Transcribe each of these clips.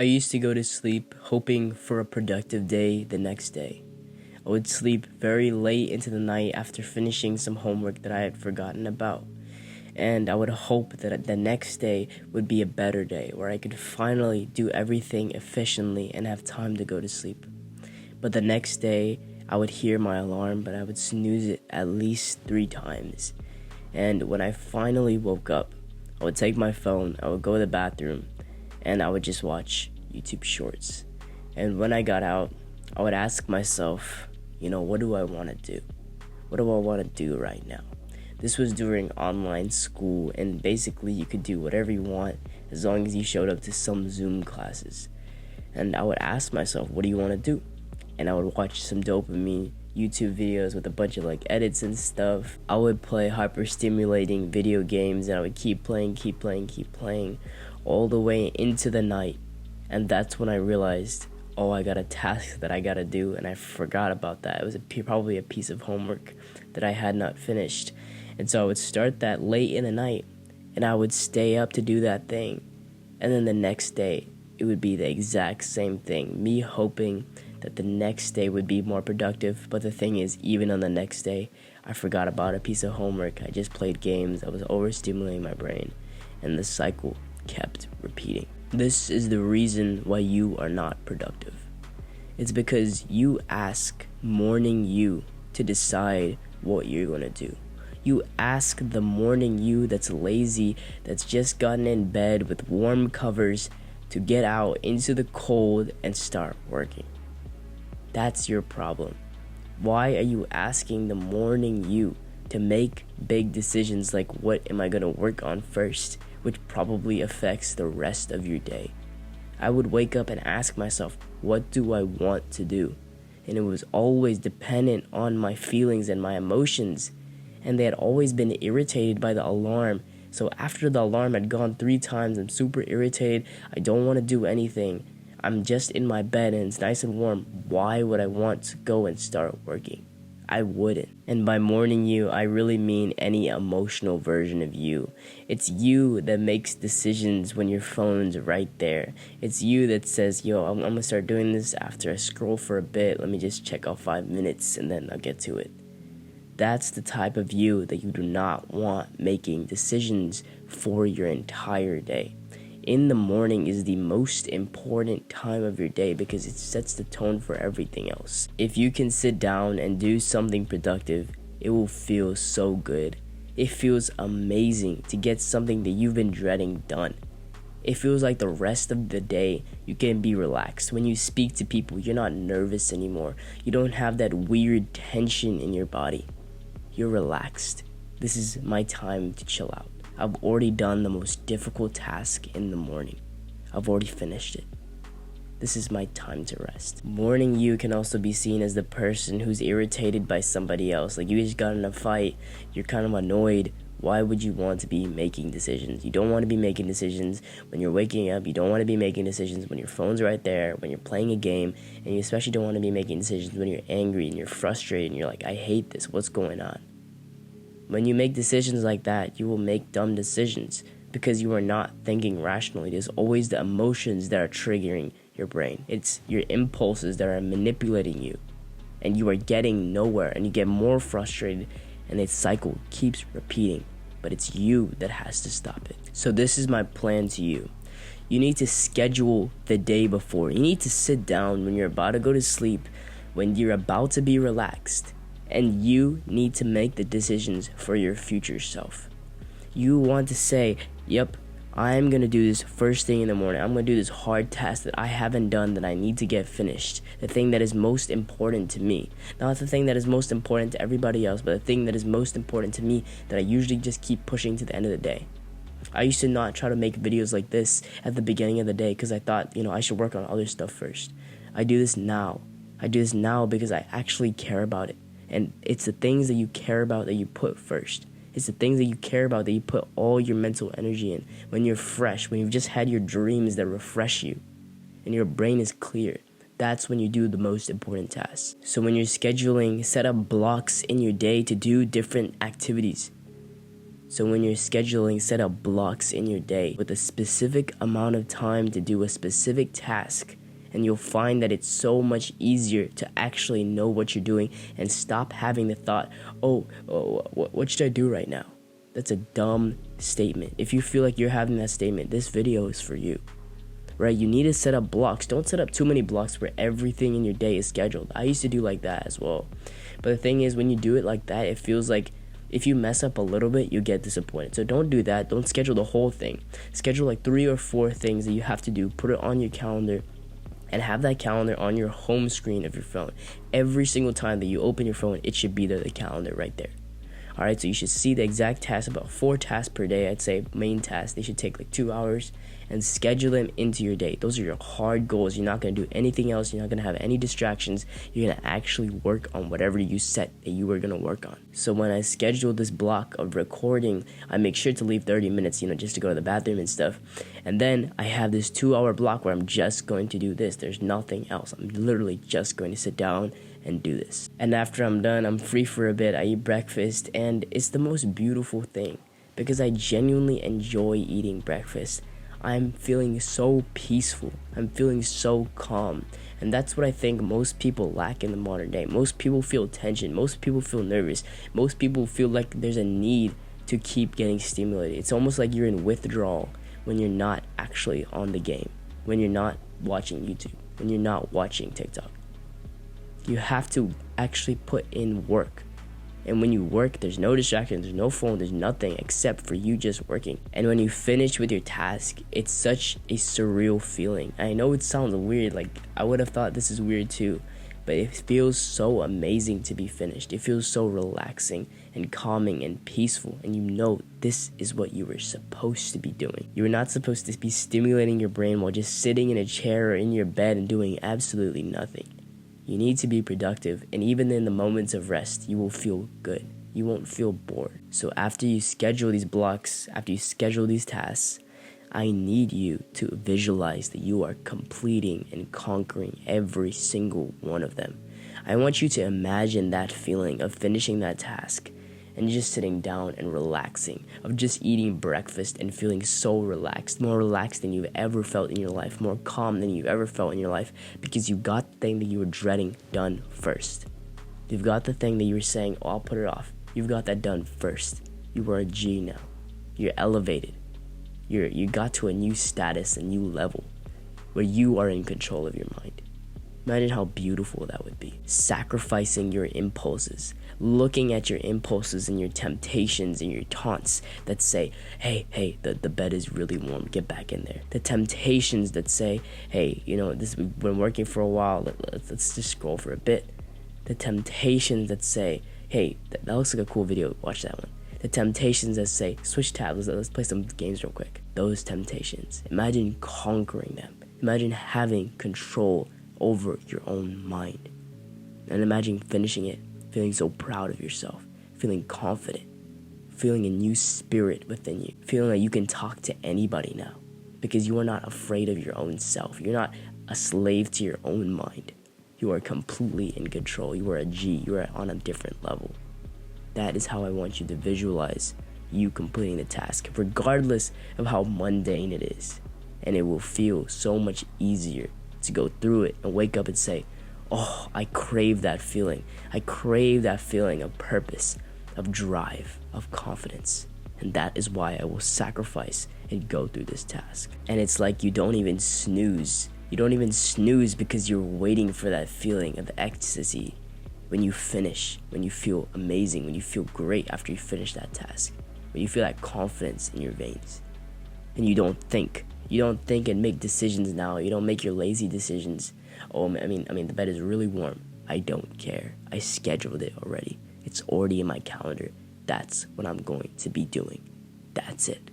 I used to go to sleep hoping for a productive day the next day. I would sleep very late into the night after finishing some homework that I had forgotten about. And I would hope that the next day would be a better day where I could finally do everything efficiently and have time to go to sleep. But the next day, I would hear my alarm, but I would snooze it at least 3 times. And when I finally woke up, I would take my phone, I would go to the bathroom, and I would just watch YouTube shorts. And when I got out, I would ask myself, what do I want to do? What do I want to do right now? This was during online school, and basically you could do whatever you want as long as you showed up to some Zoom classes. And I would ask myself, what do you want to do? And I would watch some dopamine YouTube videos with a bunch of edits and stuff. I would play hyper stimulating video games, and I would keep playing all the way into the night. And that's when I realized, I got a task that I gotta do, and I forgot about that. It was probably a piece of homework that I had not finished. And so I would start that late in the night, and I would stay up to do that thing. And then the next day, it would be the exact same thing. Me hoping that the next day would be more productive. But the thing is, even on the next day, I forgot about a piece of homework. I just played games. I was overstimulating my brain. And the cycle kept repeating. This is the reason why you are not productive. It's because you ask morning you to decide what you're going to do. You ask the morning you that's lazy, that's just gotten in bed with warm covers, to get out into the cold and start working. That's your problem. Why are you asking the morning you to make big decisions like what am I going to work on first, which probably affects the rest of your day? I would wake up and ask myself, what do I want to do? And it was always dependent on my feelings and my emotions. And they had always been irritated by the alarm. So after the alarm had gone 3 times, I'm super irritated. I don't want to do anything. I'm just in my bed and it's nice and warm. Why would I want to go and start working? I wouldn't. And by morning you, I really mean any emotional version of you. It's you that makes decisions when your phone's right there. It's you that says, I'm gonna start doing this after I scroll for a bit. Let me just check out 5 minutes and then I'll get to it. That's the type of you that you do not want making decisions for your entire day. In the morning is the most important time of your day because it sets the tone for everything else. If you can sit down and do something productive, it will feel so good. It feels amazing to get something that you've been dreading done. It feels like the rest of the day you can be relaxed. When you speak to people, you're not nervous anymore. You don't have that weird tension in your body. You're relaxed. This is my time to chill out. I've already done the most difficult task in the morning. I've already finished it. This is my time to rest. Morning you can also be seen as the person who's irritated by somebody else. Like you just got in a fight, you're kind of annoyed. Why would you want to be making decisions? You don't want to be making decisions when you're waking up. You don't want to be making decisions when your phone's right there, when you're playing a game. And you especially don't want to be making decisions when you're angry and you're frustrated and you're like, I hate this. What's going on? When you make decisions like that, you will make dumb decisions because you are not thinking rationally. There's always the emotions that are triggering your brain. It's your impulses that are manipulating you. And you are getting nowhere and you get more frustrated and the cycle keeps repeating. But it's you that has to stop it. So this is my plan to you. You need to schedule the day before. You need to sit down when you're about to go to sleep, when you're about to be relaxed. And you need to make the decisions for your future self. You want to say, yep, I'm going to do this first thing in the morning. I'm going to do this hard task that I haven't done that I need to get finished. The thing that is most important to me. Not the thing that is most important to everybody else, but the thing that is most important to me that I usually just keep pushing to the end of the day. I used to not try to make videos like this at the beginning of the day because I thought, I should work on other stuff first. I do this now. I do this now because I actually care about it. And it's the things that you care about that you put first. It's the things that you care about that you put all your mental energy in. When you're fresh, when you've just had your dreams that refresh you, and your brain is clear, that's when you do the most important tasks. So when you're scheduling, set up blocks in your day to do different activities. So when you're scheduling, set up blocks in your day with a specific amount of time to do a specific task, and you'll find that it's so much easier to actually know what you're doing and stop having the thought, what should I do right now? That's a dumb statement. If you feel like you're having that statement, this video is for you. Right? You need to set up blocks. Don't set up too many blocks where everything in your day is scheduled. I used to do like that as well. But the thing is, when you do it like that, it feels like if you mess up a little bit, you get disappointed. So don't do that. Don't schedule the whole thing. Schedule like 3 or 4 things that you have to do. Put it on your calendar and have that calendar on your home screen of your phone. Every single time that you open your phone, it should be there, the calendar right there. Alright, so you should see the exact tasks, about 4 tasks per day, I'd say, main tasks. They should take like 2 hours, and schedule them into your day. Those are your hard goals. You're not going to do anything else. You're not going to have any distractions. You're going to actually work on whatever you set that you were going to work on. So when I schedule this block of recording, I make sure to leave 30 minutes, just to go to the bathroom and stuff. And then I have this 2-hour block where I'm just going to do this. There's nothing else. I'm literally just going to sit down and do this. And after I'm done, I'm free for a bit. I eat breakfast, and it's the most beautiful thing because I genuinely enjoy eating breakfast. I'm feeling so peaceful. I'm feeling so calm. And that's what I think most people lack in the modern day. Most people feel tension. Most people feel nervous. Most people feel like there's a need to keep getting stimulated. It's almost like you're in withdrawal when you're not actually on the game, when you're not watching YouTube, when you're not watching TikTok. You have to actually put in work. And when you work, there's no distraction, there's no phone, there's nothing except for you just working. And when you finish with your task, it's such a surreal feeling. I know it sounds weird, like I would have thought this is weird too, but it feels so amazing to be finished. It feels so relaxing and calming and peaceful, and you know this is what you were supposed to be doing. You were not supposed to be stimulating your brain while just sitting in a chair or in your bed and doing absolutely nothing. You need to be productive, and even in the moments of rest, you will feel good. You won't feel bored. So after you schedule these blocks, after you schedule these tasks, I need you to visualize that you are completing and conquering every single one of them. I want you to imagine that feeling of finishing that task and just sitting down and relaxing, of just eating breakfast and feeling so relaxed, more relaxed than you've ever felt in your life, more calm than you've ever felt in your life, because you got the thing that you were dreading done first. You've got the thing that you were saying, I'll put it off. You've got that done first. You are a G now. You're elevated. You got to a new status, a new level, where you are in control of your mind. Imagine how beautiful that would be. Sacrificing your impulses, looking at your impulses and your temptations and your taunts that say, hey, the bed is really warm, get back in there. The temptations that say, hey, this we've been working for a while, let's just scroll for a bit. The temptations that say, hey, that looks like a cool video, watch that one. The temptations that say, switch tabs, let's play some games real quick. Those temptations, imagine conquering them. Imagine having control over your own mind. And imagine finishing it, feeling so proud of yourself, feeling confident, feeling a new spirit within you, feeling like you can talk to anybody now because you are not afraid of your own self. You're not a slave to your own mind. You are completely in control. You are a G. You are on a different level. That is how I want you to visualize you completing the task, regardless of how mundane it is. And it will feel so much easier to go through it and wake up and say, oh, I crave that feeling. I crave that feeling of purpose, of drive, of confidence. And that is why I will sacrifice and go through this task. And it's like you don't even snooze. You don't even snooze because you're waiting for that feeling of ecstasy when you finish, when you feel amazing, when you feel great after you finish that task, when you feel that confidence in your veins. And you don't think. You don't think and make decisions now. You don't make your lazy decisions. Oh, I mean, the bed is really warm. I don't care. I scheduled it already. It's already in my calendar. That's what I'm going to be doing. That's it.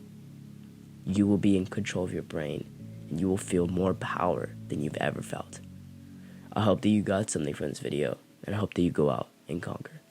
You will be in control of your brain, and you will feel more power than you've ever felt. I hope that you got something from this video, and I hope that you go out and conquer.